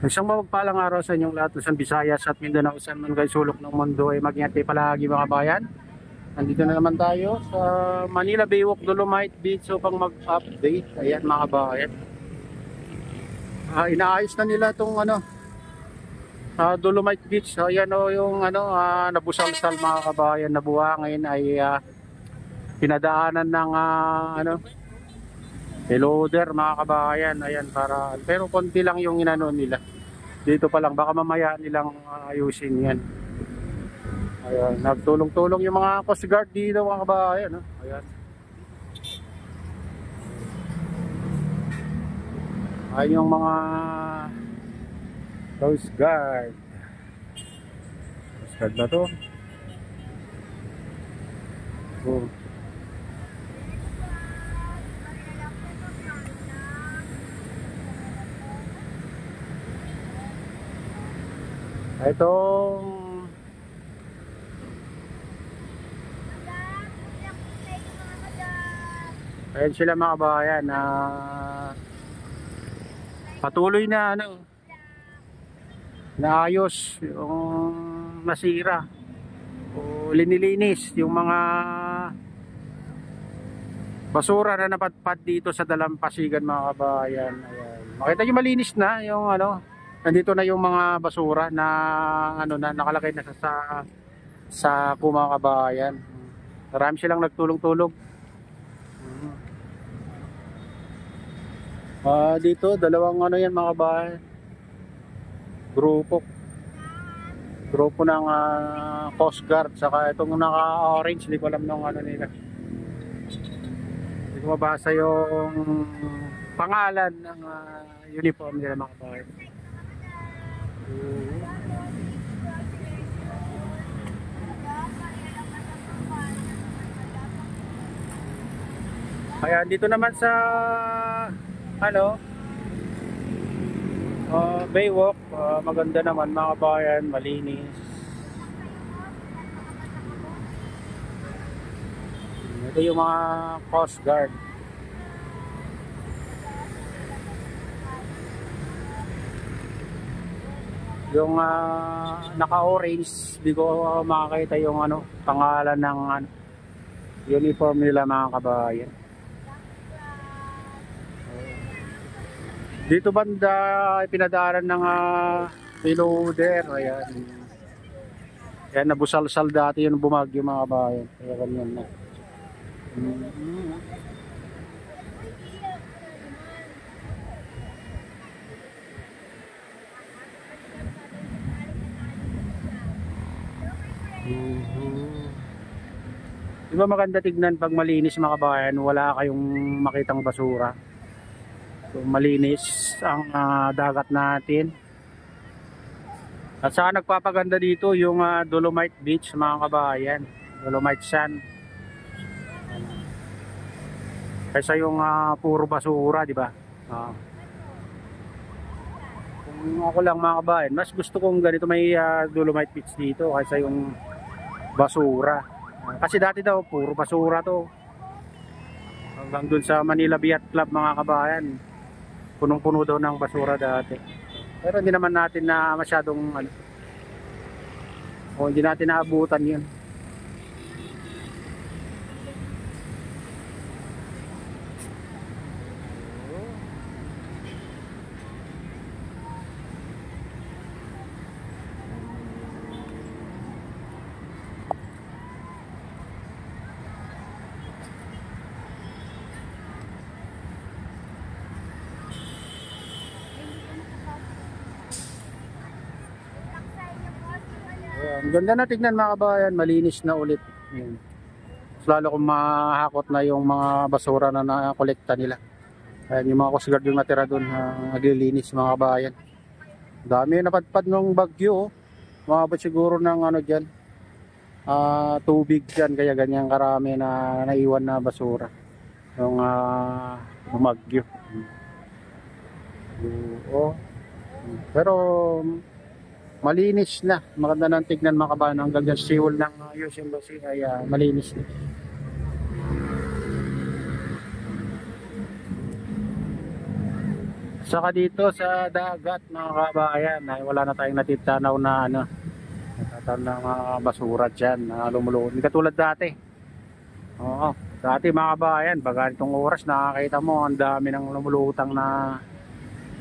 Isang mapagpalang araw sa inyong lahat, Luzon, Visayas at Mindanao, saan man kayo sulok ng mundo ay mag-ingat kayo palagi mga bayan. Nandito na naman tayo sa Manila Baywalk Dolomite Beach upang mag-update. Ayan mga bayan. Inaayos na nila itong Dolomite Beach. Ayan yung nabusalsal mga kabayan na buhangin ay pinadaanan ng loader mga kabayan. Ayan pero konti lang yung inano nila. Dito pa lang, baka mamaya nilang ayusin yan. Ayan, nagtulong-tulong yung mga Coast Guard dito mga kabayan. Ayan. Ayan yung mga Coast Guard. Coast Guard ba to? Oh. Itong ayan sila mga kabayan na patuloy na naayos yung nasira o linilinis yung mga basura na napadpad dito sa dalampasigan mga kabayan. Ayan. Makita nyo malinis na yung nandito na yung mga basura na nakalagay na sa mga kabayan. Marami silang nagtulong-tulong. Dito dalawang yan mga kabayan. Grupo ng Coast Guard saka itong naka-orange, hindi ko alam nung nila. Hindi ko mabasa yung pangalan ng uniform nila mga kabayan. Kaya dito naman sa Baywalk, maganda naman mga kabayan, malinis. Ito yung mga Coast Guard. Yung naka-orange, di ko makakita yung pangalan ng uniform nila mga kabayan. Dito banda ay pinadaanan ng loader. Ayan. Ayan, nabusalsal dati yung bumagyo mga kabayan. Kaya ganyan na. Diba maganda tignan pag malinis mga kabayan, wala kayong makitang basura. So, malinis ang dagat natin. At saka nagpapaganda dito yung Dolomite Beach mga kabayan, Dolomite Sand. Kaysa yung puro basura, di ba? Kung ako lang mga kabayan, mas gusto kong ganito may Dolomite Beach dito kaysa yung basura. Kasi dati daw puro basura to. Hanggang dun sa Manila Yacht Club mga kabayan, punong-puno daw ng basura dati. Pero hindi naman natin na masyadong hindi natin naabutan yun. Ang ganda na tignan mga kabayan, malinis na ulit. Ayan. Lalo kung mahakot na yung mga basura na nakolekta nila. Ayan, yung mga Coast Guard yung natira doon, naglilinis mga kabayan. Dami napadpad ng bagyo. Mabot siguro ng dyan, tubig dyan, kaya ganyan karami na naiwan na basura yung bumagyo. Pero malinis na, maganda nang tignan mga kabayan. Hanggang dyan siwol ng US Embassy ay malinis na. Saka dito sa dagat mga kabayan ay wala na tayong natitanaw na ano, natataw ng mga basura dyan na lumuluot. Hindi katulad dati. Oo, dati mga kabayan, baga itong oras nakakita mo ang dami ng lumulutang na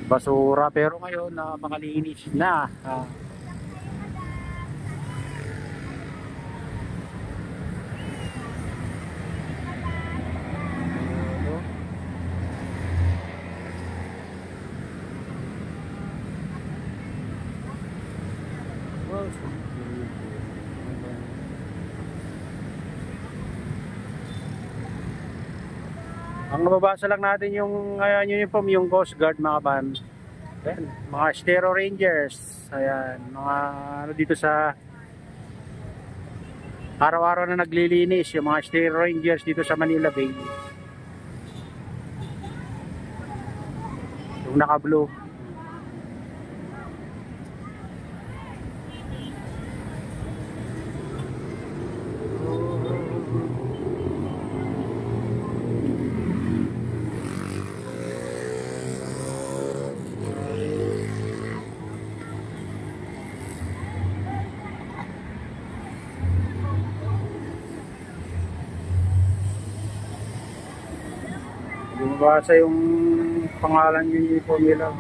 basura, pero ngayon na makalinis na. Ang nababasa lang natin yung uniform, yung Coast Guard mga ban. Ayan, mga Stero Rangers. Ayan, mga ano dito sa araw-araw na naglilinis, yung mga Stero Rangers dito sa Manila Bay. Yung naka-blue. Bumabasa yung pangalan yung uniform nila.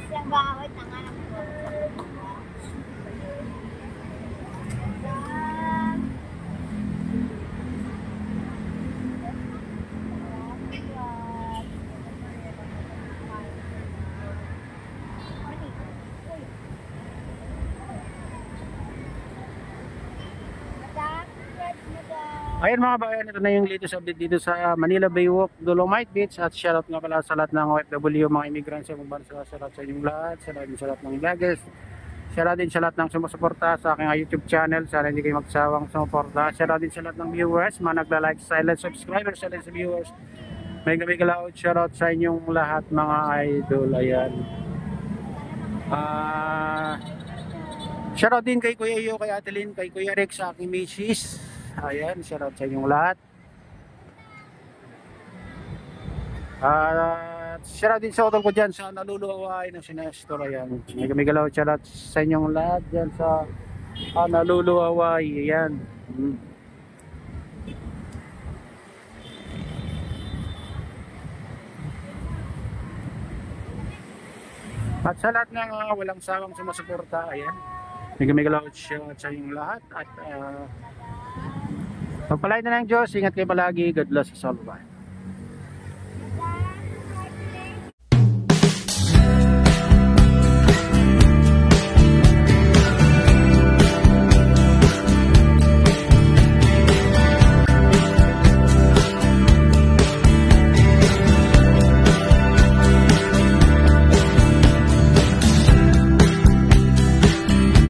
Silang bawat ang anak ko. Ayan mga bayan, ito na yung latest update dito sa Manila Bay Walk, Dolomite Beach. At shoutout nga pala sa lahat ng OFW, mga immigrants sa ibang bansa. Shoutout sa inyong lahat, shoutout din sa lahat ng vloggers, shoutout din sa lahat ng sumusuporta sa aking YouTube channel. Sana hindi kayo magsawang sumuporta. Shoutout din sa lahat ng viewers, mga nagla-like, silent subscribers, silent viewers. May galaw, shoutout sa inyong lahat mga idol. Ayan. Shoutout din kay Kuya Iyo, kay Ate Lynn, kay Kuya Rex, sa aking misis. Ayan, shoutout sa inyong lahat. Shoutout din sa utol ko dyan sa naluluaway ng Sinestor. Ayan, may galaw, shoutout sa inyong lahat dyan sa naluluaway. Ayan. At sa lahat ng walang sawang sumusuporta, ayan, may galaw, shoutout sa inyong lahat. At pagpalain na ng Diyos, ingat kayo palagi. God bless us all. Bye.